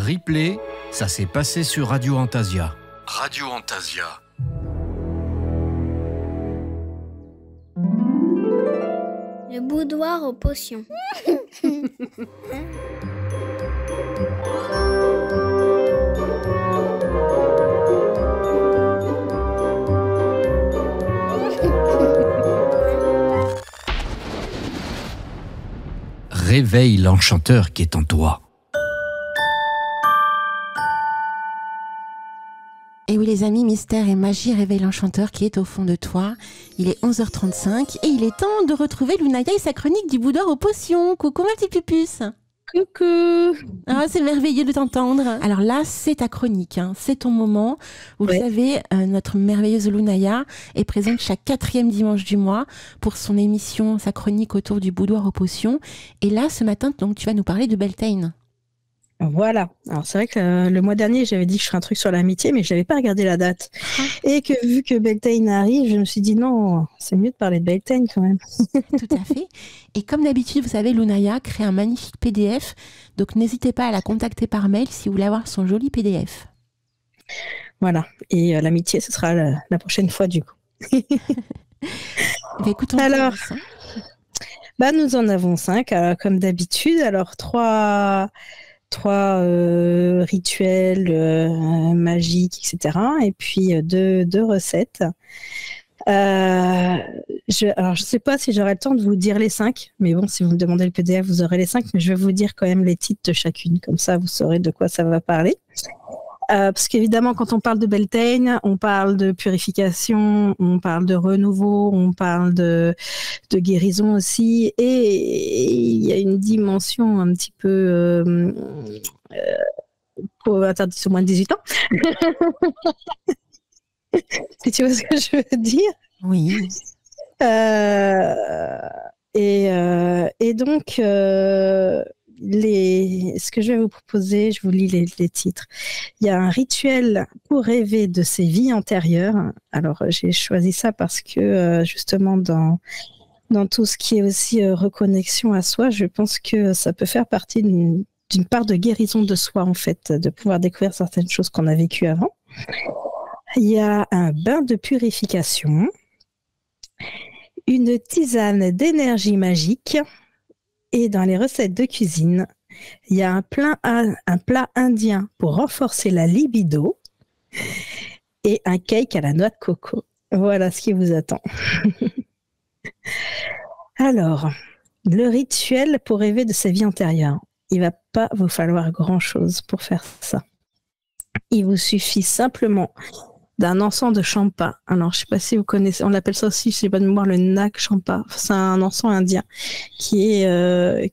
Replay, ça s'est passé sur Radio Antasia. Radio Antasia. Le boudoir aux potions. Réveille l'enchanteur qui est en toi. Et oui les amis, mystère et magie réveille l'enchanteur qui est au fond de toi. Il est 11h35 et il est temps de retrouver Lunaya et sa chronique du boudoir aux potions. Coucou ma petite pupuce. Coucou. Ah, c'est merveilleux de t'entendre. Alors là, c'est ta chronique, hein. C'est ton moment. Vous le savez, notre merveilleuse Lunaya est présente chaque 4e dimanche du mois pour son émission, sa chronique autour du boudoir aux potions. Et là, ce matin, donc, tu vas nous parler de Beltane. Voilà. Alors c'est vrai que le mois dernier, j'avais dit que je ferais un truc sur l'amitié, mais je n'avais pas regardé la date. Et que vu que Beltane arrive, je me suis dit non, c'est mieux de parler de Beltane quand même. Tout à fait. Et comme d'habitude, vous savez, Lunaya crée un magnifique PDF. Donc n'hésitez pas à la contacter par mail si vous voulez avoir son joli PDF. Voilà. Et l'amitié, ce sera la prochaine fois du coup. Écoutons. Alors, nous en avons 5, comme d'habitude. Alors, trois rituels magiques, etc. Et puis deux recettes. Je ne sais pas si j'aurai le temps de vous dire les 5, mais bon, si vous me demandez le PDF, vous aurez les 5, mais je vais vous dire quand même les titres de chacune, comme ça vous saurez de quoi ça va parler. Parce qu'évidemment, quand on parle de Beltane, on parle de purification, on parle de renouveau, on parle de guérison aussi, et il y a une dimension un petit peu interdite aux moins de 18 ans. Si tu vois ce que je veux dire. Oui. Et donc, ce que je vais vous proposer, je vous lis les titres. Il y a un rituel pour rêver de ses vies antérieures. Alors, j'ai choisi ça parce que justement, dans tout ce qui est aussi reconnexion à soi, je pense que ça peut faire partie d'une part de guérison de soi, en fait, de pouvoir découvrir certaines choses qu'on a vécues avant. Il y a un bain de purification, une tisane d'énergie magique, et dans les recettes de cuisine, il y a un plat indien pour renforcer la libido et un cake à la noix de coco. Voilà ce qui vous attend. Alors, le rituel pour rêver de sa vie antérieure. Il ne va pas vous falloir grand-chose pour faire ça. Il vous suffit simplement d'un encens de champa. Alors, je ne sais pas si vous connaissez, on l'appelle ça aussi, je ne sais pas de mémoire, le nag champa. C'est un encens indien qui est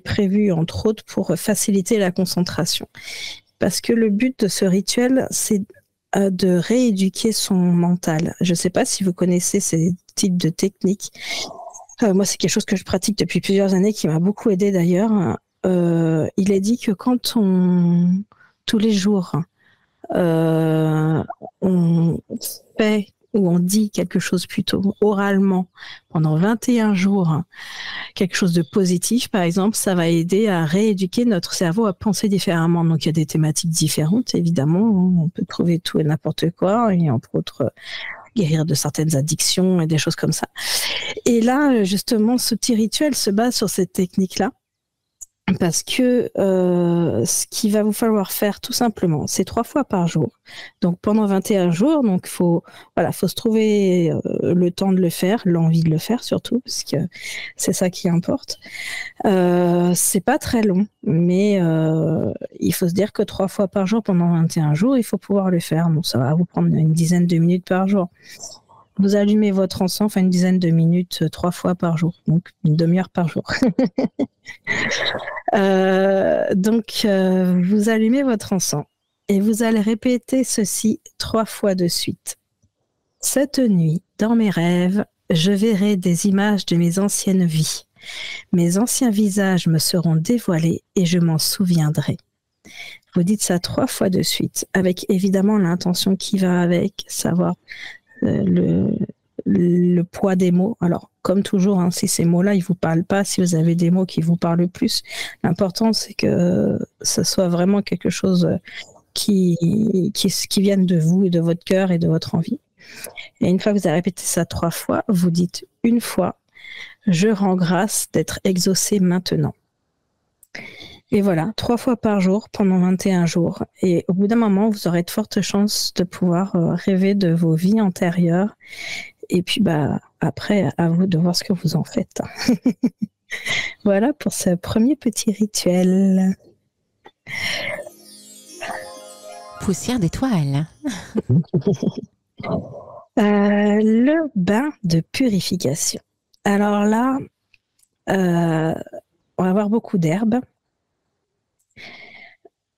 prévu, entre autres, pour faciliter la concentration. Parce que le but de ce rituel, c'est de rééduquer son mental. Je ne sais pas si vous connaissez ces types de techniques. Moi, c'est quelque chose que je pratique depuis plusieurs années, qui m'a beaucoup aidée d'ailleurs. Il est dit que quand tous les jours, on fait ou on dit quelque chose plutôt oralement pendant 21 jours, quelque chose de positif par exemple, ça va aider à rééduquer notre cerveau à penser différemment. Donc il y a des thématiques différentes évidemment, on peut trouver tout et n'importe quoi, et entre autres guérir de certaines addictions et des choses comme ça. Et là justement ce petit rituel se base sur cette technique-là. Parce que ce qu'il va vous falloir faire tout simplement, c'est 3 fois par jour. Donc pendant 21 jours, donc faut se trouver le temps de le faire, l'envie de le faire surtout, parce que c'est ça qui importe. C'est pas très long, mais il faut se dire que 3 fois par jour pendant 21 jours, il faut pouvoir le faire. Donc ça va vous prendre une dizaine de minutes par jour. Vous allumez votre encens, une dizaine de minutes, 3 fois par jour, donc une demi-heure par jour. Donc, vous allumez votre encens et vous allez répéter ceci 3 fois de suite. Cette nuit, dans mes rêves, je verrai des images de mes anciennes vies. Mes anciens visages me seront dévoilés et je m'en souviendrai. Vous dites ça 3 fois de suite, avec évidemment l'intention qui va avec, savoir le poids des mots. Alors, comme toujours, hein, si ces mots-là, ils vous parlent pas, si vous avez des mots qui vous parlent plus, l'important, c'est que ce soit vraiment quelque chose qui vienne de vous et de votre cœur et de votre envie. Et une fois que vous avez répété ça 3 fois, vous dites une fois, je rends grâce d'être exaucé maintenant. Et voilà, 3 fois par jour pendant 21 jours. Et au bout d'un moment, vous aurez de fortes chances de pouvoir rêver de vos vies antérieures. Et puis, après, à vous de voir ce que vous en faites. Voilà pour ce premier petit rituel. Poussière d'étoiles. Le bain de purification. Alors là, on va avoir beaucoup d'herbes.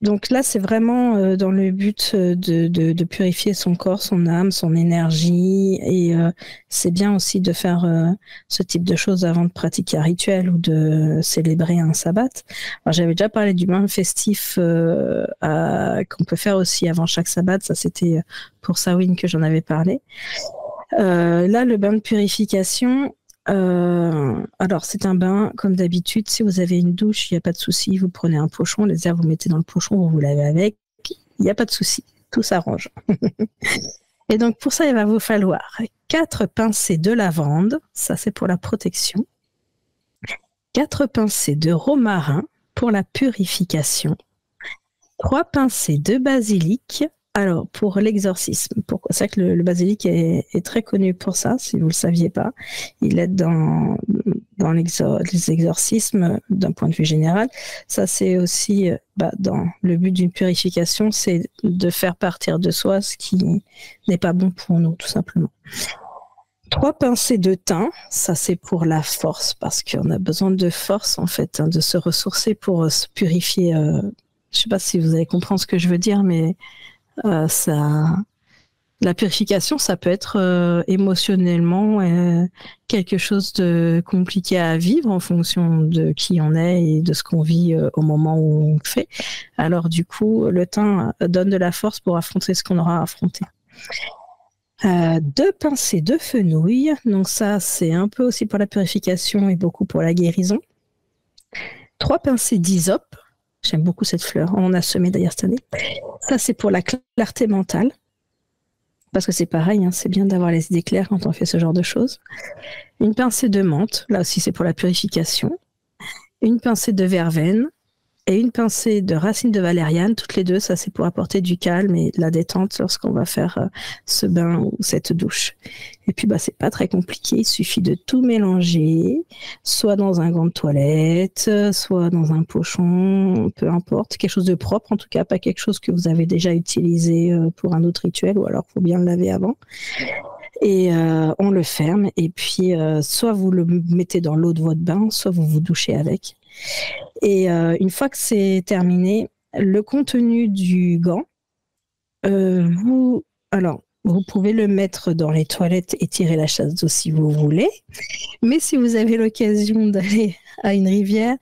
Donc là, c'est vraiment dans le but de purifier son corps, son âme, son énergie. Et c'est bien aussi de faire ce type de choses avant de pratiquer un rituel ou de célébrer un sabbat. Alors, j'avais déjà parlé du bain festif qu'on peut faire aussi avant chaque sabbat. Ça, c'était pour Samhain que j'en avais parlé. Là, le bain de purification... alors c'est un bain comme d'habitude. Si vous avez une douche, il n'y a pas de souci, vous prenez un pochon, les herbes vous mettez dans le pochon, vous vous lavez avec, il n'y a pas de souci, tout s'arrange. Et donc pour ça, il va vous falloir 4 pincées de lavande, ça c'est pour la protection, 4 pincées de romarin pour la purification, 3 pincées de basilic. Alors, pour l'exorcisme, pourquoi c'est que le basilic est très connu pour ça, si vous ne le saviez pas. Il aide dans les exorcismes d'un point de vue général. Ça, c'est aussi dans le but d'une purification, c'est de faire partir de soi ce qui n'est pas bon pour nous, tout simplement. 3 pincées de thym, ça c'est pour la force, parce qu'on a besoin de force, en fait, de se ressourcer pour se purifier. Je ne sais pas si vous allez comprendre ce que je veux dire, mais... la purification, ça peut être émotionnellement quelque chose de compliqué à vivre en fonction de qui on est et de ce qu'on vit au moment où on fait. Alors du coup, le thym donne de la force pour affronter ce qu'on aura à affronter. 2 pincées de fenouil, donc ça c'est un peu aussi pour la purification et beaucoup pour la guérison. 3 pincées d'hysope. J'aime beaucoup cette fleur. On a semé d'ailleurs cette année. Ça, c'est pour la clarté mentale. Parce que c'est pareil, hein, c'est bien d'avoir les idées claires quand on fait ce genre de choses. Une pincée de menthe. Là aussi, c'est pour la purification. Une pincée de verveine. Et une pincée de racines de valériane. Toutes les deux, ça, c'est pour apporter du calme et de la détente lorsqu'on va faire ce bain ou cette douche. Et puis, c'est pas très compliqué. Il suffit de tout mélanger, soit dans un gant de toilette, soit dans un pochon, peu importe. Quelque chose de propre, en tout cas, pas quelque chose que vous avez déjà utilisé pour un autre rituel, ou alors il faut bien le laver avant. Et on le ferme. Et puis, soit vous le mettez dans l'eau de votre bain, soit vous vous douchez avec. Et une fois que c'est terminé, le contenu du gant, vous pouvez le mettre dans les toilettes et tirer la chasse d'eau si vous voulez. Mais si vous avez l'occasion d'aller à une rivière,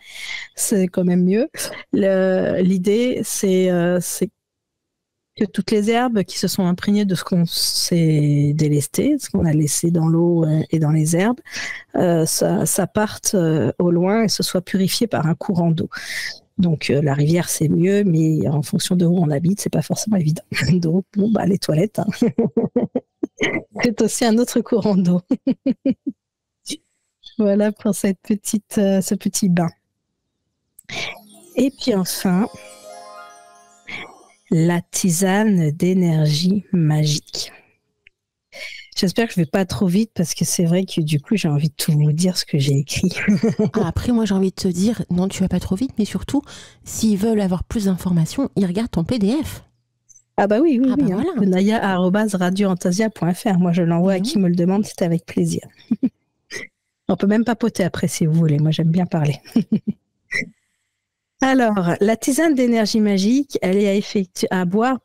c'est quand même mieux. L'idée, c'est que toutes les herbes qui se sont imprégnées de ce qu'on s'est délesté, ce qu'on a laissé dans l'eau et dans les herbes, ça parte au loin et se soit purifié par un courant d'eau. Donc la rivière c'est mieux, mais en fonction de où on habite, c'est pas forcément évident. Donc les toilettes, hein. C'est aussi un autre courant d'eau. Voilà pour ce petit bain. Et puis enfin, la tisane d'énergie magique. J'espère que je ne vais pas trop vite parce que c'est vrai que du coup, j'ai envie de tout vous dire ce que j'ai écrit. Après, moi, j'ai envie de te dire, non, tu vas pas trop vite, mais surtout, s'ils veulent avoir plus d'informations, ils regardent ton PDF. Ah bah oui. Voilà. naya@radioantasia.fr. Moi, je l'envoie à qui me le demande, c'est avec plaisir. On peut même papoter après si vous voulez. Moi, j'aime bien parler. Alors, la tisane d'énergie magique, elle est à boire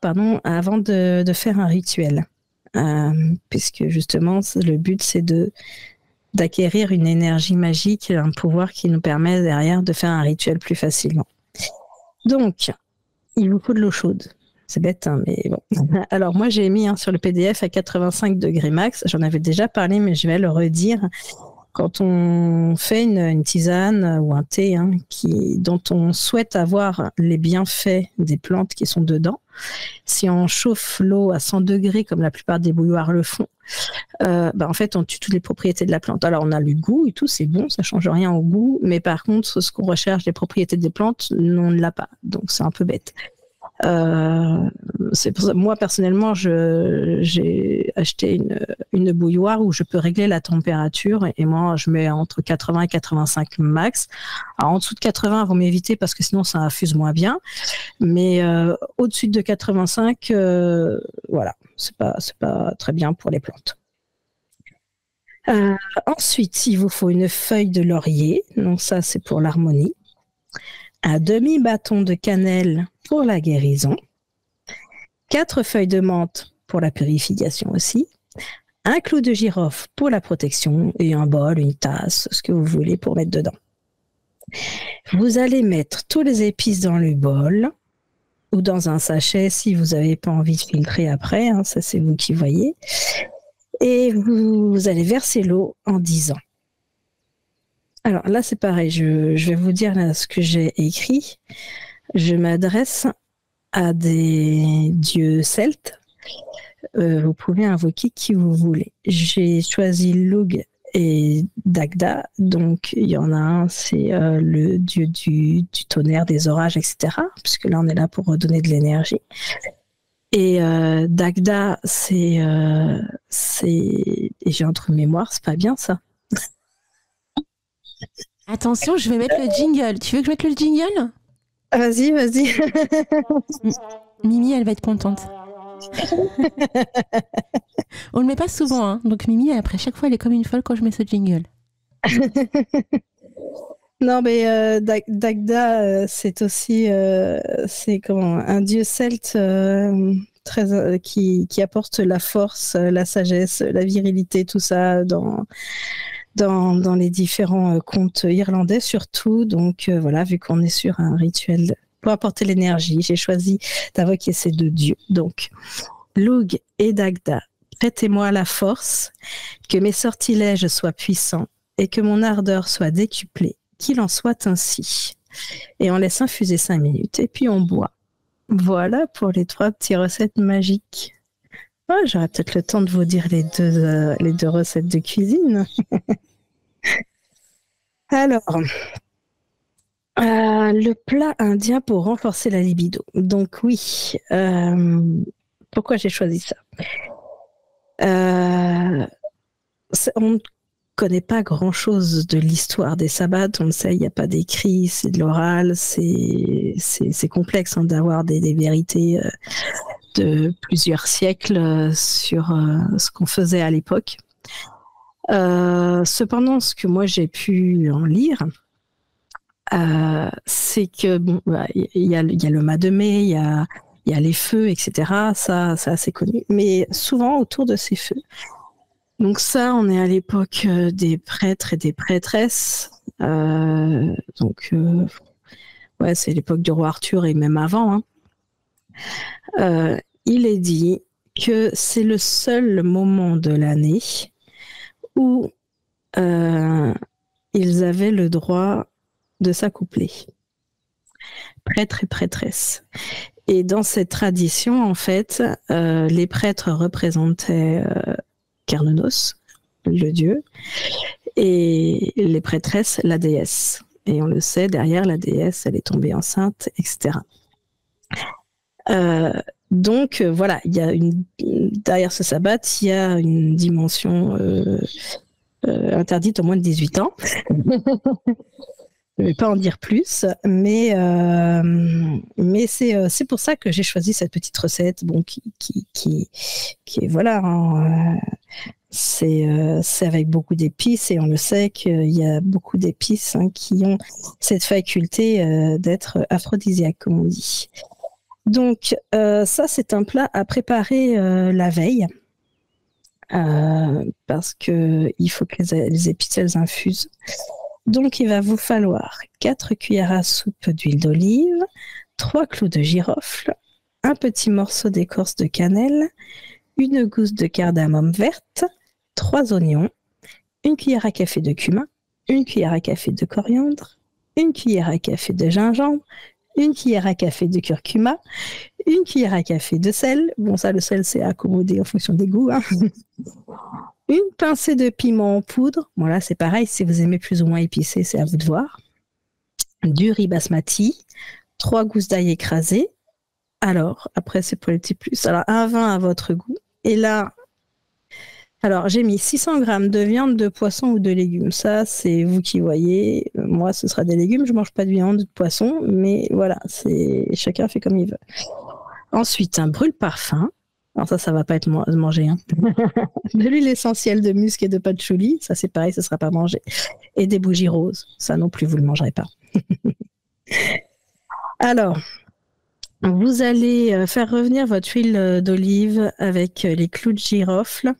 avant de faire un rituel. Puisque justement, le but, c'est d'acquérir une énergie magique, un pouvoir qui nous permet derrière de faire un rituel plus facilement. Donc, il vous faut de l'eau chaude. C'est bête, hein, mais bon. Alors, moi, j'ai mis sur le PDF à 85 degrés max. J'en avais déjà parlé, mais je vais le redire. quand on fait une tisane ou un thé dont on souhaite avoir les bienfaits des plantes qui sont dedans, si on chauffe l'eau à 100 degrés, comme la plupart des bouilloires le font, en fait, on tue toutes les propriétés de la plante. Alors, on a le goût et tout, c'est bon, ça change rien au goût, mais par contre, ce qu'on recherche, les propriétés des plantes, on ne l'a pas. Donc, c'est un peu bête. C'est pour ça, moi personnellement, j'ai acheté une bouilloire où je peux régler la température et moi je mets entre 80 et 85 max. Alors en dessous de 80, vaut mieux éviter parce que sinon ça infuse moins bien. Mais au-dessus de 85, voilà, c'est pas très bien pour les plantes. Ensuite, il vous faut une feuille de laurier, donc ça c'est pour l'harmonie. Un demi-bâton de cannelle pour la guérison, 4 feuilles de menthe pour la purification aussi, un clou de girofle pour la protection et un bol, une tasse, ce que vous voulez pour mettre dedans. Vous allez mettre tous les épices dans le bol ou dans un sachet si vous n'avez pas envie de filtrer après, ça c'est vous qui voyez. Et vous allez verser l'eau en 10 ans. Alors là, c'est pareil, je vais vous dire là, ce que j'ai écrit. Je m'adresse à des dieux celtes. Vous pouvez invoquer qui vous voulez. J'ai choisi Lugh et Dagda. Donc, il y en a un, c'est le dieu du tonnerre, des orages, etc. Puisque là, on est là pour donner de l'énergie. Et Dagda, c'est... Et j'ai un trou de mémoire, c'est pas bien ça. Attention, je vais mettre le jingle. Tu veux que je mette le jingle ? Vas-y. Mimi, elle va être contente. On le met pas souvent, donc Mimi, après chaque fois, elle est comme une folle quand je mets ce jingle. Non, mais Dagda, c'est aussi c'est un dieu celte qui apporte la force, la sagesse, la virilité, tout ça dans les différents contes irlandais surtout. Donc voilà, vu qu'on est sur un rituel pour apporter l'énergie, j'ai choisi d'invoquer ces 2 dieux. Donc, Lugh et Dagda, prêtez-moi la force, que mes sortilèges soient puissants et que mon ardeur soit décuplée, qu'il en soit ainsi. Et on laisse infuser 5 minutes et puis on boit. Voilà pour les 3 petites recettes magiques. J'aurai peut-être le temps de vous dire les deux recettes de cuisine. Alors, le plat indien pour renforcer la libido. Donc oui, pourquoi j'ai choisi ça ? On ne connaît pas grand-chose de l'histoire des sabbats. On le sait, il n'y a pas d'écrit, c'est de l'oral, c'est complexe d'avoir des vérités de plusieurs siècles sur ce qu'on faisait à l'époque. Cependant, ce que moi j'ai pu en lire, c'est que il y a le Mademé, il y a les feux, etc. Ça, c'est assez connu. Mais souvent autour de ces feux. Donc ça, on est à l'époque des prêtres et des prêtresses. C'est l'époque du roi Arthur et même avant. Il est dit que c'est le seul moment de l'année où ils avaient le droit de s'accoupler, prêtre et prêtresse. Et dans cette tradition, en fait, les prêtres représentaient Cernunnos, le dieu, et les prêtresses, la déesse. Et on le sait, derrière la déesse, elle est tombée enceinte, etc. Donc voilà, derrière ce sabbat, il y a une dimension interdite aux moins de 18 ans. Je ne vais pas en dire plus, mais c'est pour ça que j'ai choisi cette petite recette, qui est voilà, c'est avec beaucoup d'épices et on le sait qu'il y a beaucoup d'épices qui ont cette faculté d'être aphrodisiaques, comme on dit. Donc ça, c'est un plat à préparer la veille. Parce que il faut que les épices elles infusent. Donc il va vous falloir 4 cuillères à soupe d'huile d'olive, 3 clous de girofle, un petit morceau d'écorce de cannelle, une gousse de cardamome verte, 3 oignons, une cuillère à café de cumin, une cuillère à café de coriandre, une cuillère à café de gingembre, une cuillère à café de curcuma, une cuillère à café de sel. Bon, ça, le sel, c'est accommodé en fonction des goûts. Hein. Une pincée de piment en poudre. Bon, là, c'est pareil. Si vous aimez plus ou moins épicé, c'est à vous de voir. Du riz basmati. 3 gousses d'ail écrasées. Alors, après, c'est pour les petits plus. Alors, un vin à votre goût. Et là, alors, j'ai mis 600 grammes de viande, de poisson ou de légumes. Ça, c'est vous qui voyez. Moi, ce sera des légumes. Je ne mange pas de viande, de poisson. Mais voilà, chacun fait comme il veut. Ensuite, un brûle-parfum. Alors ça ne va pas être mangé. Hein. De l'huile essentielle de musc et de patchouli. Ça, c'est pareil, ça ne sera pas mangé. Et des bougies roses. Ça non plus, vous ne le mangerez pas. Alors, vous allez faire revenir votre huile d'olive avec les clous de girofle,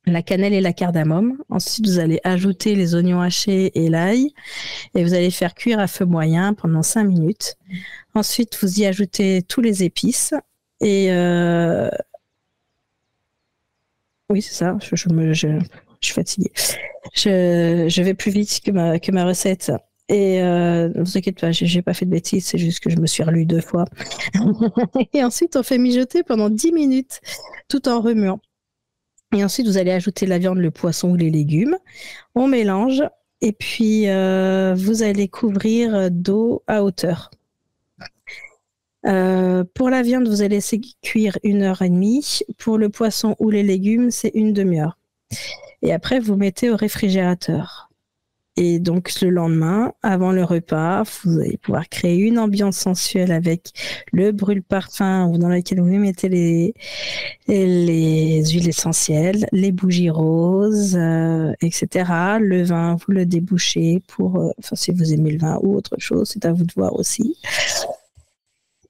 la cannelle et la cardamome. Ensuite, vous allez ajouter les oignons hachés et l'ail et vous allez faire cuire à feu moyen pendant 5 minutes. Ensuite, vous y ajoutez tous les épices et oui, c'est ça. Je suis fatiguée. Je vais plus vite que ma recette. Et ne vous inquiétez pas, j'ai pas fait de bêtises, c'est juste que je me suis relue 2 fois. Et ensuite, on fait mijoter pendant 10 minutes tout en remuant. Et ensuite, vous allez ajouter la viande, le poisson ou les légumes. On mélange et puis vous allez couvrir d'eau à hauteur. Pour la viande, vous allez laisser cuire 1h30. Pour le poisson ou les légumes, c'est 1 demi-heure. Et après, vous mettez au réfrigérateur. Et donc, le lendemain, avant le repas, vous allez pouvoir créer une ambiance sensuelle avec le brûle-parfum dans lequel vous mettez les huiles essentielles, les bougies roses, etc. Le vin, vous le débouchez si vous aimez le vin ou autre chose, c'est à vous de voir aussi.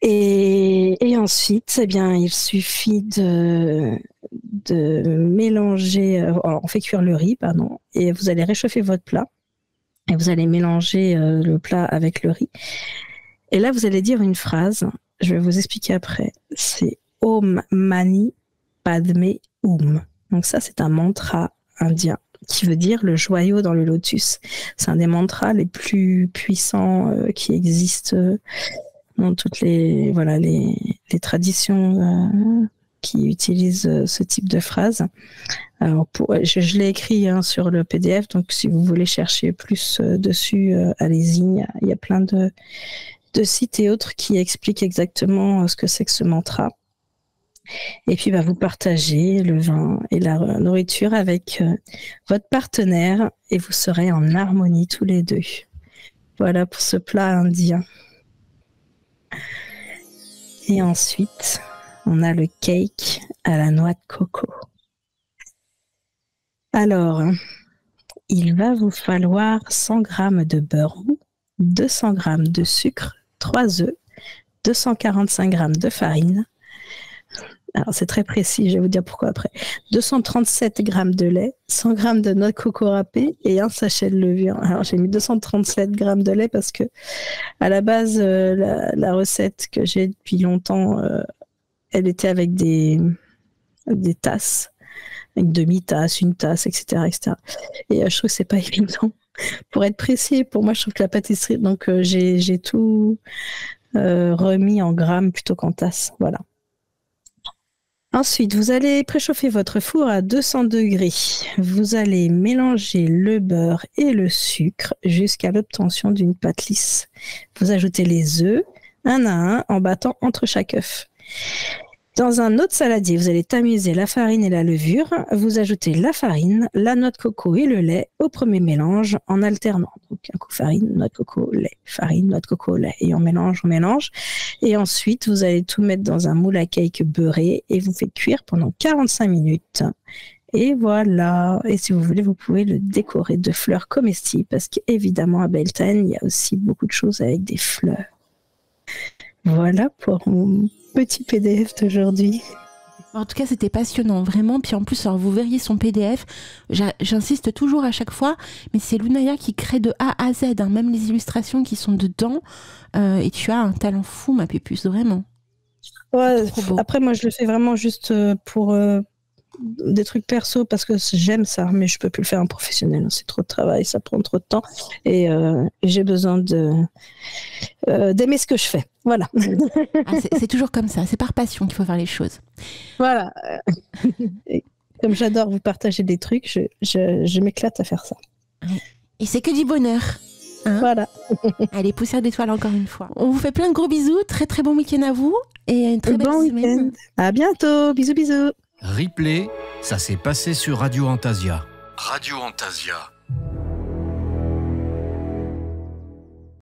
Et ensuite, eh bien, il suffit de mélanger, alors on fait cuire le riz, pardon, et vous allez réchauffer votre plat. Et vous allez mélanger le plat avec le riz. Et là, vous allez dire une phrase. Je vais vous expliquer après. C'est Om Mani Padme Hum. Donc ça, c'est un mantra indien qui veut dire le joyau dans le lotus. C'est un des mantras les plus puissants qui existent dans toutes les traditions qui utilisent ce type de phrase. Alors je l'ai écrit sur le PDF, donc si vous voulez chercher plus dessus, allez-y. Il y a plein de sites et autres qui expliquent exactement ce que c'est que ce mantra. Et puis vous partagez le vin et la nourriture avec votre partenaire et vous serez en harmonie tous les deux. Voilà pour ce plat indien. Et ensuite, on a le cake à la noix de coco. Alors, il va vous falloir 100 g de beurre roux, 200 g de sucre, 3 œufs, 245 g de farine. Alors, c'est très précis, je vais vous dire pourquoi après. 237 g de lait, 100 g de noix de coco râpée et un sachet de levure. Alors, j'ai mis 237 g de lait parce que, à la base, la recette que j'ai depuis longtemps, elle était avec des tasses. Une demi-tasse, une tasse, etc. etc. Et je trouve que c'est pas évident. Pour être précis, pour moi, je trouve que la pâtisserie, donc j'ai tout remis en grammes plutôt qu'en tasses. Voilà. Ensuite, vous allez préchauffer votre four à 200 degrés. Vous allez mélanger le beurre et le sucre jusqu'à l'obtention d'une pâte lisse. Vous ajoutez les œufs, un à un, en battant entre chaque œuf. Dans un autre saladier, vous allez tamiser la farine et la levure. Vous ajoutez la farine, la noix de coco et le lait au premier mélange en alternant. Donc un coup farine, noix de coco, lait, farine, noix de coco, lait. Et on mélange. Et ensuite, vous allez tout mettre dans un moule à cake beurré et vous faites cuire pendant 45 minutes. Et voilà. Et si vous voulez, vous pouvez le décorer de fleurs comestibles parce qu'évidemment, à Beltane, il y a aussi beaucoup de choses avec des fleurs. Voilà pour mon petit PDF d'aujourd'hui. En tout cas, c'était passionnant, vraiment. Puis en plus, alors, vous verriez son PDF. J'insiste toujours à chaque fois, mais c'est Lounaya qui crée de A à Z, hein, même les illustrations qui sont dedans. Et tu as un talent fou, ma pépus, vraiment. Ouais, après, moi, je le fais vraiment juste pour des trucs perso parce que j'aime ça, mais je peux plus le faire en professionnel. C'est trop de travail, ça prend trop de temps et j'ai besoin d'aimer ce que je fais. Voilà. C'est toujours comme ça, c'est par passion qu'il faut faire les choses. Voilà. Et comme j'adore vous partager des trucs, je m'éclate à faire ça. Et c'est que du bonheur. Hein, voilà. Allez, poussière d'étoiles encore une fois. On vous fait plein de gros bisous, très très bon week-end à vous et une très belle semaine. À bientôt, bisous bisous. Replay, ça s'est passé sur Radio Antasia. Radio Antasia.